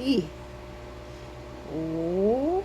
Ih. Oh.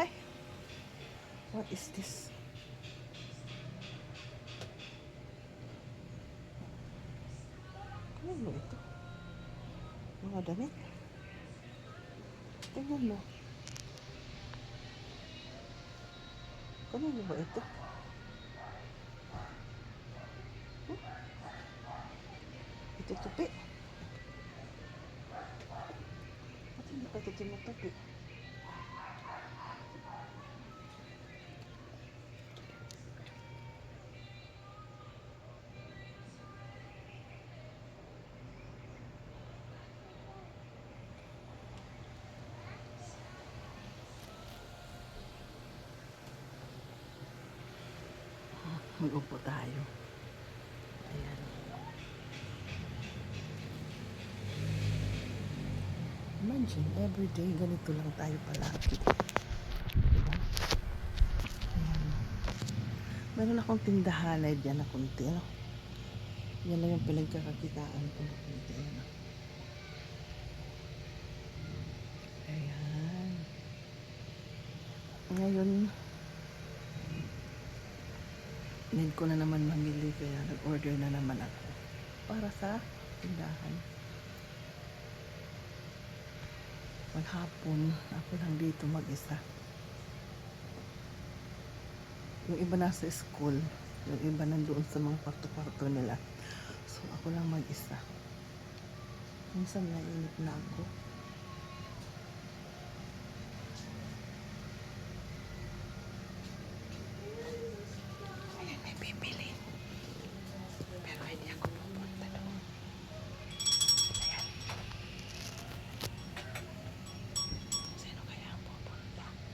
Ay, what is this? Ano ba ito? Mga damit? Tingnan mo. Kanino ba ito? Ito tupi. Ba't hindi pa ito tinutupi? Mag-upo tayo. Ayan. Imagine, everyday ganito lang tayo palagi. Diba? Ayan. Meron akong tindahanay dyan na kunti. Ano? Yan lang yung pinagkakakitaan ko na kunti. Ano? Ayan. Ngayon, need ko na naman mamili kaya nag-order na naman ako para sa tindahan. Maghapon, ako lang dito mag-isa. Yung iba nasa school, yung iba nandoon sa mga kwarto-kwarto nila. So, ako lang mag-isa. Minsan naiinip na ako. Ayan, may bibili. Pero hindi ako pupunta doon. Ayan. Sino kaya ang pupunta? Ayan.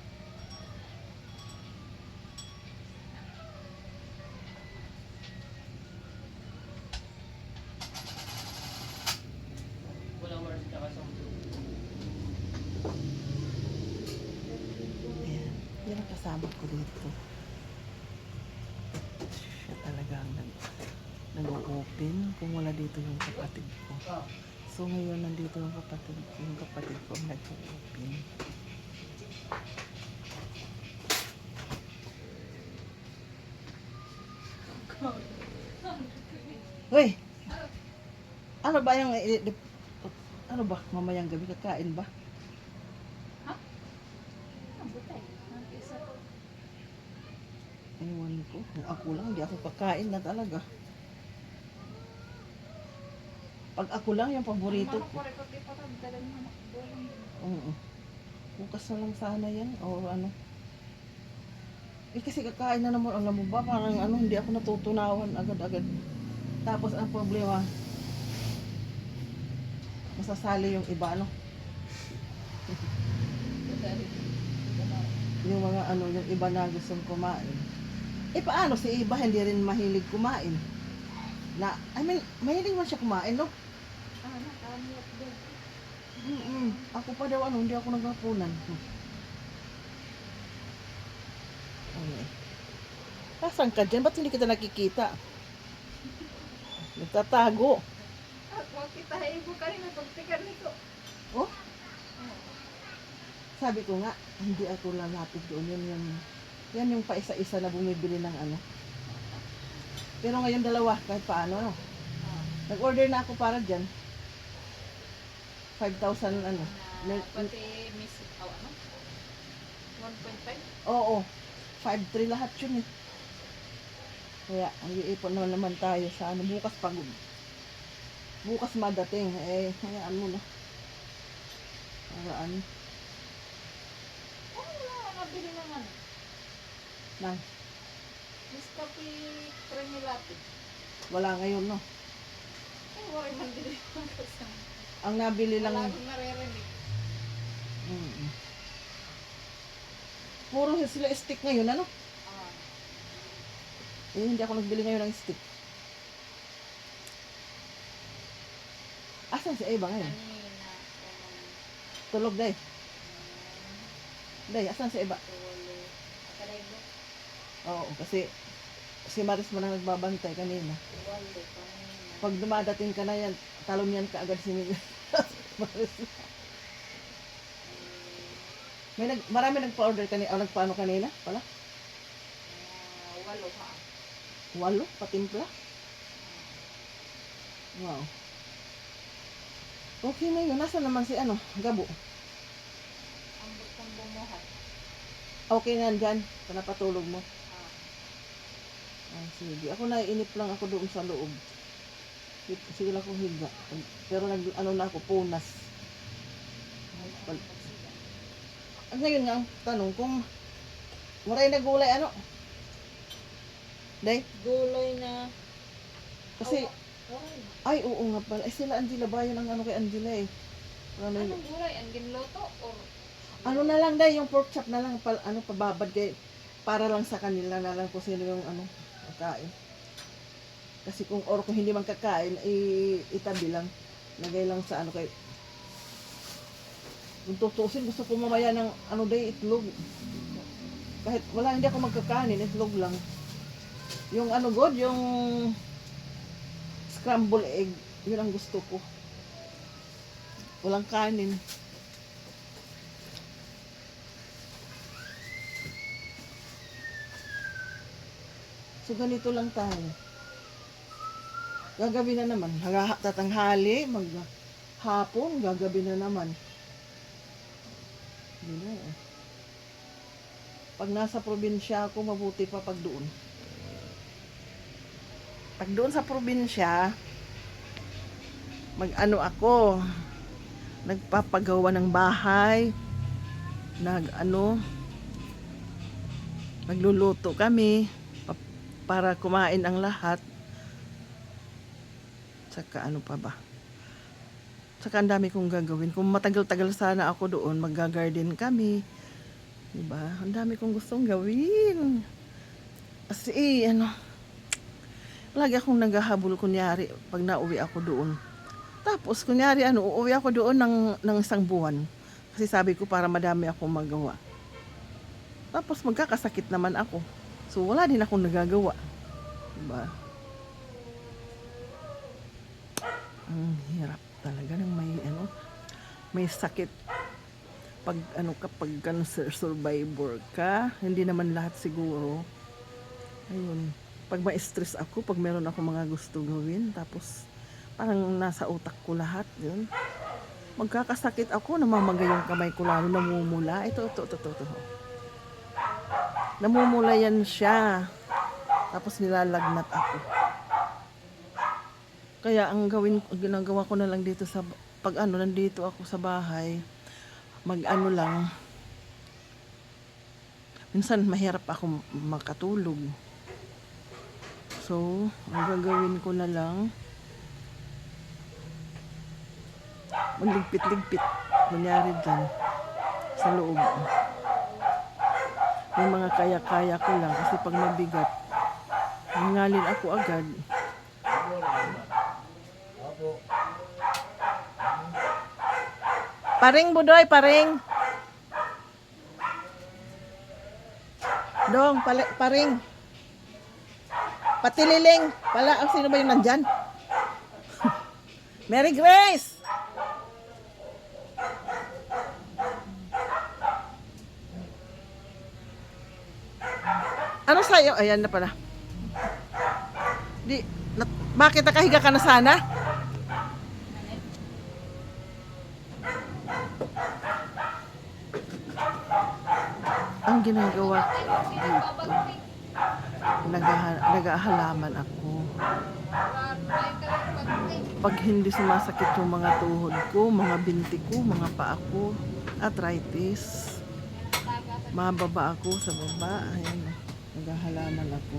Yan ang kasama ko dito. Siya talagang nag-open. Kung wala dito yung kapatid ko. So ngayon nandito yung kapatid ko nag-open. Hoy! Ano ba yung ano ba? Mamayang gabi kakain ba? Ewan ko. Ako lang, hindi ako kakain na talaga. Pag ako lang, yung paborito ko. Oo. Bukas na lang sana yan. O ano. Eh kasi kakain na naman, alam mo ba? Parang ano, hindi ako natutunawan agad-agad. Tapos ang problema, masasali yung iba, ano. Yung mga ano, yung iba na gustong kumain. Eh paano si iba hindi rin mahilig kumain? I mean, mahilig man siya kumain, no? Ako pa daw ano, hindi ako naghapunan. Okay. Nasaan ka dyan? Ba't hindi kita nakikita? Nagtatago. Makita ibu kanina pagtikan nito. Oh, sabi ko nga, hindi ako lalapit doon. Yan yung paisa-isa na bumibili ng ano. Pero ngayon dalawa, kahit paano, no? Nag-order na ako para dyan. 5,000 ano. Na pati miss ano? 1.5? Oo, 5,300 lahat yun eh. Kaya, ang iipon naman tayo sa ano, bukas pagod. Bukas madating, eh, hayaan mo na. Paraan. Oh, wala ka nabili ng ano? Nang, Nescafe Creamy Latte. wala ngayon, no? Wala man bili ng kasama. Ang nabili lang, Wala akong naririnig. mm, puro sila stick ngayon, ano? Ah, Eh, hindi ako nagbili ngayon ng stick. Asan si Eva ngayon? kanina. Tulog, day. Day, asan si Eva? Tulo. Akalay mo? Oo, kasi si Maris mo na nagbabantay kanina. Walo kanina. Pag dumadating ka na yan, talon yan ka agad si Miguel. Maris. Marami nagpa-order kanina, o nagpaano kanina pala? Walo ha. 8, patimpla. Wow. Okay na yun. Nasaan naman si ano? Gabo. Ang butang bumuhat. Okay na dyan. Panapatulog mo. Ah, Ah, sige. Ako naiinip lang ako doon sa loob. Sige lang akong higa. Pero ano na ako, punas. At ngayon nga, ang tanong kung maray na gulay, ano? Day? gulay na. Kasi, ay, oo nga pala. Eh, sila Angela, bayan ang ano kay Angela eh. Ano, Anong gulay? Ang ginloto? Or ano na lang, Day, yung pork chop na lang, ano, pababad kay, para lang sa kanila na lang kung sino yung ano, kakain. Kasi kung hindi man kakain, itabi lang. Lagay lang sa ano kay, kung tutusin, gusto ko mamaya ng ano, Day, itlog. Kahit wala, hindi ako magkakanin, itlog lang. Yung ano, God, yung scramble egg, yun ang gusto ko. Walang kanin. So, ganito lang tayo. Gagabi na naman. Tatanghali, maghapon, gagabi na naman. Yun na eh. Pag nasa probinsya ako, mabuti pa pag doon. Pag doon sa probinsya, mag-ano ako, nagpapagawa ng bahay, nagluluto kami, para kumain ang lahat. Saka ano pa ba? Saka ang dami kong gagawin. Kung matagal-tagal sana ako doon, mag-garden kami. Diba? Ang dami kong gustong gawin. Kasi lagi akong naghahabol kunyari pag nauwi ako doon. Tapos kunyari uuwi ako doon ng isang buwan. Kasi sabi ko para madami akong magawa. Tapos magkakasakit naman ako. So wala din akong nagagawa. Diba? Ang hirap talaga ng may sakit. Pag kapag cancer survivor ka, hindi naman lahat siguro. Ayun. Pag ma-stress ako, pag meron ako mga gusto gawin, tapos parang nasa utak ko lahat, yun. Magkakasakit ako, namamagay yung kamay ko lalo, namumula. Ito. Namumula yan siya. Tapos nilalagnat ako. Kaya ang ginagawa ko na lang dito pag nandito ako sa bahay, lang. Minsan mahirap ako makatulog. So, ang gagawin ko na lang, magligpit-ligpit. Kunyari dyan, sa loob. May mga kaya-kaya ko lang kasi pag mabigat, nangalin ako agad. Paring Budoy, paring. Dong, paring. Patililing. Sino ba yung nandyan? Mary Grace! Ano sa'yo? Ayan na pala. Di, bakit nakahiga ka na sana? Ang ginagawa ko dito, nag-ahalaman ako. Pag hindi sumasakit yung mga tuhod ko, mga binti ko, mga paa ko, arthritis, mababa ako sa baba. Ayan, nag-ahalaman ako.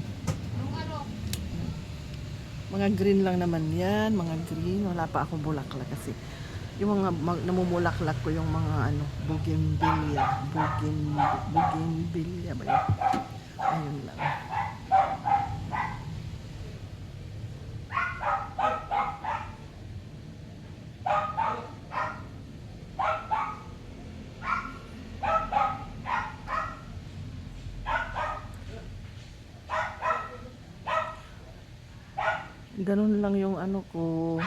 Mga green lang naman yan, mga green. Wala pa ako bulaklak kasi yung mga namumulaklak ko yung mga ano, bougainvillea. Bougainvillea ba yun? Ayun lang. Ganun lang yung ano ko.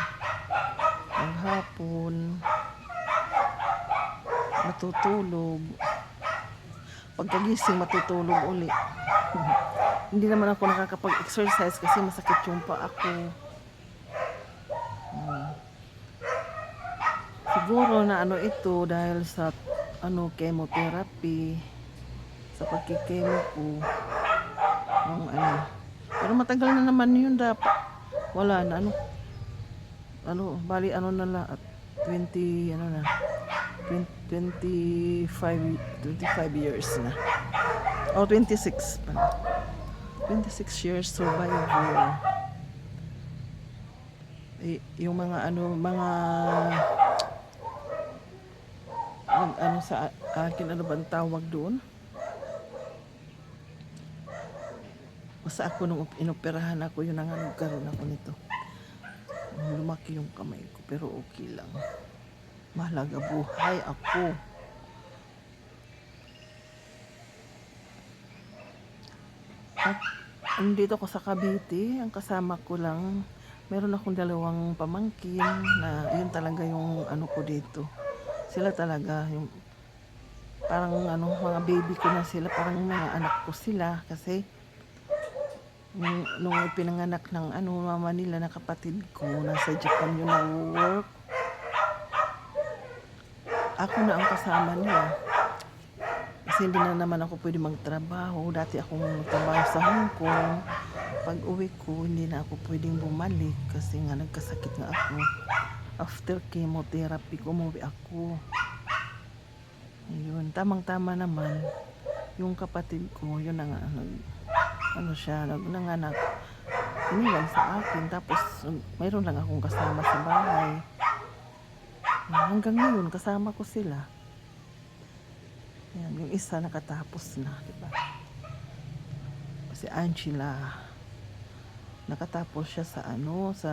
Maghapon matutulog, pagkagising matutulog uli. Hindi naman ako nakakapag-exercise kasi masakit yung paa ko. Siguro na ano ito dahil sa ano chemotherapy, sa pagkikemo ko ng ano. Pero matagal na naman yun, dapat wala na bali ano na lang at 20 ano na 25 years na. O 26 pala. 26 years survivor. Yung mga mga ano sa akin, ano bang tawag doon? Basta ako nung inoperahan ako, yun ang nagkaroon ako nito. Lumaki yung kamay ko pero okay lang. Mahalaga buhay ako. At andito ako sa Cavite, ang kasama ko lang, meron akong 2 pamangkin na yun talaga yung ano ko dito. Sila talaga yung parang ano, mga baby ko na sila, parang mga anak ko sila kasi nung pinanganak ng ano mama nila na kapatid ko, nasa Japan yun nag-work. Ako na ang kasama nila. Kasi hindi na naman ako pwede magtrabaho. Dati akong trabaho sa Hong Kong. Pag uwi ko, hindi na ako pwedeng bumalik kasi nga nagkasakit nga ako. After chemotherapy, umuwi ako. Ayun, tamang-tama naman. Yung kapatid ko, yun ang ano siya, nanganak. Iniwan sa akin. Tapos, mayroon lang akong kasama sa bahay. Hanggang ngayon, kasama ko sila. Yan, yung isa nakatapos na, diba? Si Angela, nakatapos siya sa ano, sa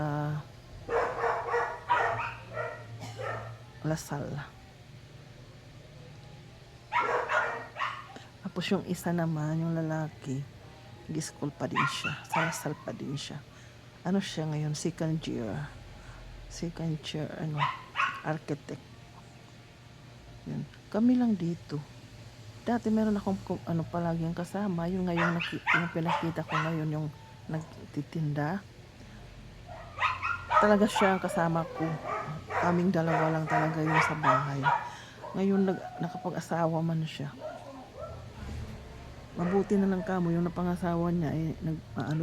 Lasal. Tapos yung isa naman, yung lalaki, nag-school pa din siya, sa Lasal pa din siya. Ano siya ngayon, second year, ano, architect. Yan. Kami lang dito. Dati meron akong ano palaging kasama, yung ngayon yung pinakita ko ngayon, yung nagtitinda. Talaga siya ang kasama ko. Kaming 2 lang talaga yun sa bahay. Ngayon nakapag-asawa man siya. Mabuti na lang kamo yung napangasawa niya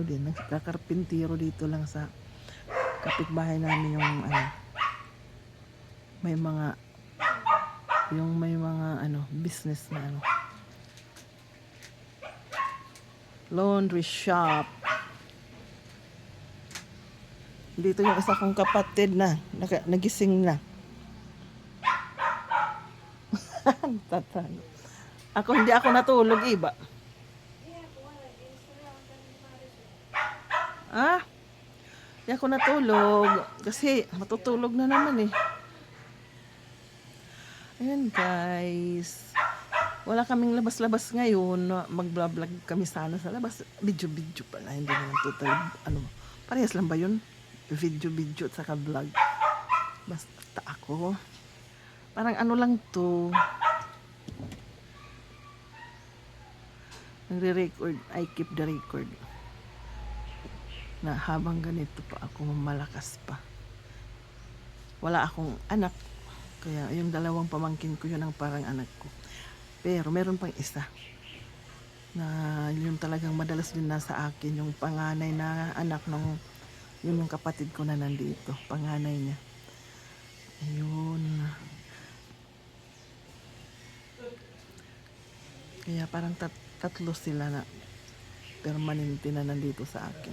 din, nagkakarpintero dito lang sa kapitbahay namin yung may mga business na laundry shop. Dito yung isa kong kapatid na nagising na. Hindi ako natulog, iba. Hindi ako natulog kasi matutulog na naman eh. Ayan guys, wala kaming labas-labas ngayon. Mag-vlog kami sana sa labas. Video pala, hindi naman total parehas lang ba yun? Video at saka vlog. Basta ako. Parang ano lang to. Nagre-record. I keep the record. Na habang ganito pa ako malakas pa. Wala akong anak. Kaya yung dalawang pamangkin ko yun ang parang anak ko. Pero meron pang isa. Na yun talagang madalas din nasa akin. Yung panganay na anak ng yun yung kapatid ko na nandito. Panganay niya. Ayun. Kaya parang tatlo sila na permanente na nandito sa akin.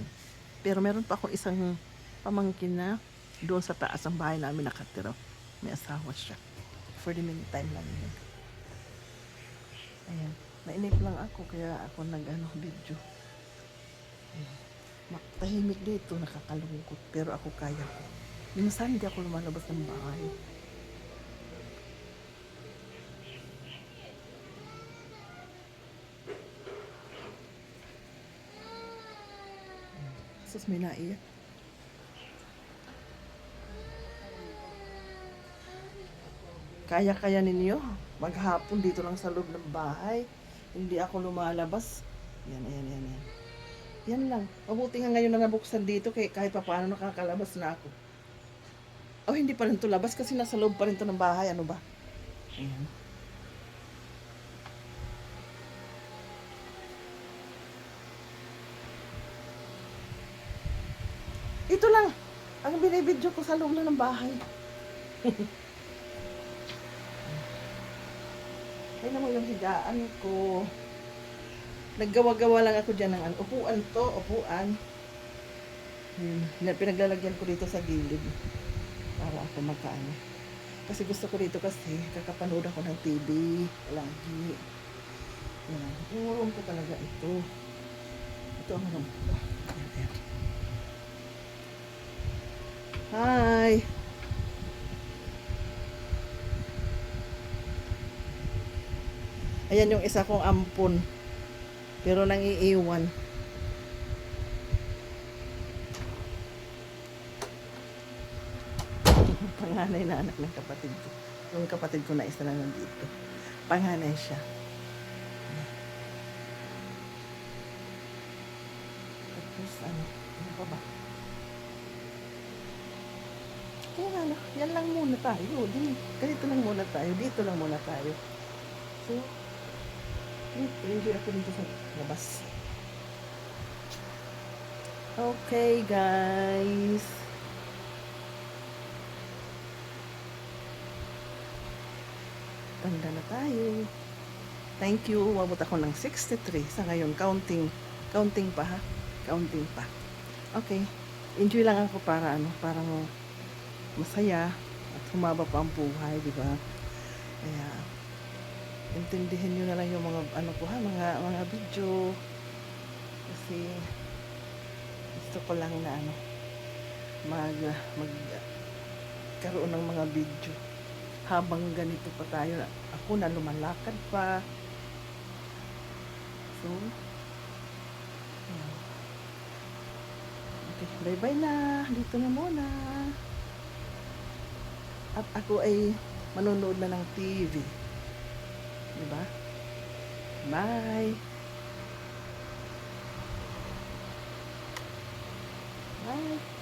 Pero meron pa akong isang pamangkin na doon sa taas ng bahay namin nakatira. May asawa siya. For the meantime lang yun. Ayan. Nainip lang ako kaya ako video. Ayan. Tahimik dito, nakakalungkot. Pero ako kaya ko. Minsan hindi ako lumalabas ng bahay. Sus, may naiyak. Kaya ninyo maghapon dito lang sa loob ng bahay. Hindi ako lumalabas. Yan. Yan lang. Mabuti nga ngayon na nabuksan dito kahit pa paano nakakalabas na ako. Oh, hindi pa rin to labas kasi nasa loob pa rin to ng bahay. Ano ba? Ayan. Ito lang. Ang binibidyo ko sa loob na ng bahay. Ayun mo yung higaan ko. Naggawa-gawa lang ako dyan ng upuan to, upuan. Pinaglalagyan ko dito sa gilid. Para ako makaano. Kasi gusto ko dito kasi kakapanood ako ng TV. Lagi. Yan. Yung room ko talaga ito. Ito ang room ko. Yan. Hi! Ayan yung isa kong ampon. Pero nang iiwan. Panganay na anak ng kapatid ko. Yung kapatid ko na isa lang nandito. Panganay siya. Tapos ano pa ba? Kaya ano, yan lang muna tayo. Ganito lang muna tayo. Dito lang muna tayo. So, enjoy ako dito sa labas. Okay, guys. Tanda na tayo. Thank you. Umabot ako ng 63. Sa ngayon, counting pa ha. Counting pa. Okay. Enjoy lang ako para parang masaya at humaba pa ang buhay, di ba? Kaya intindihin nyo na lang yung mga ko ha, mga video. Kasi gusto ko lang na magkaroon ng mga video habang ganito pa tayo. Ako na lumalakad pa. So, yeah. Okay, bye-bye na. Dito na muna. At ako ay manonood na ng TV. Diba? Bye! Bye!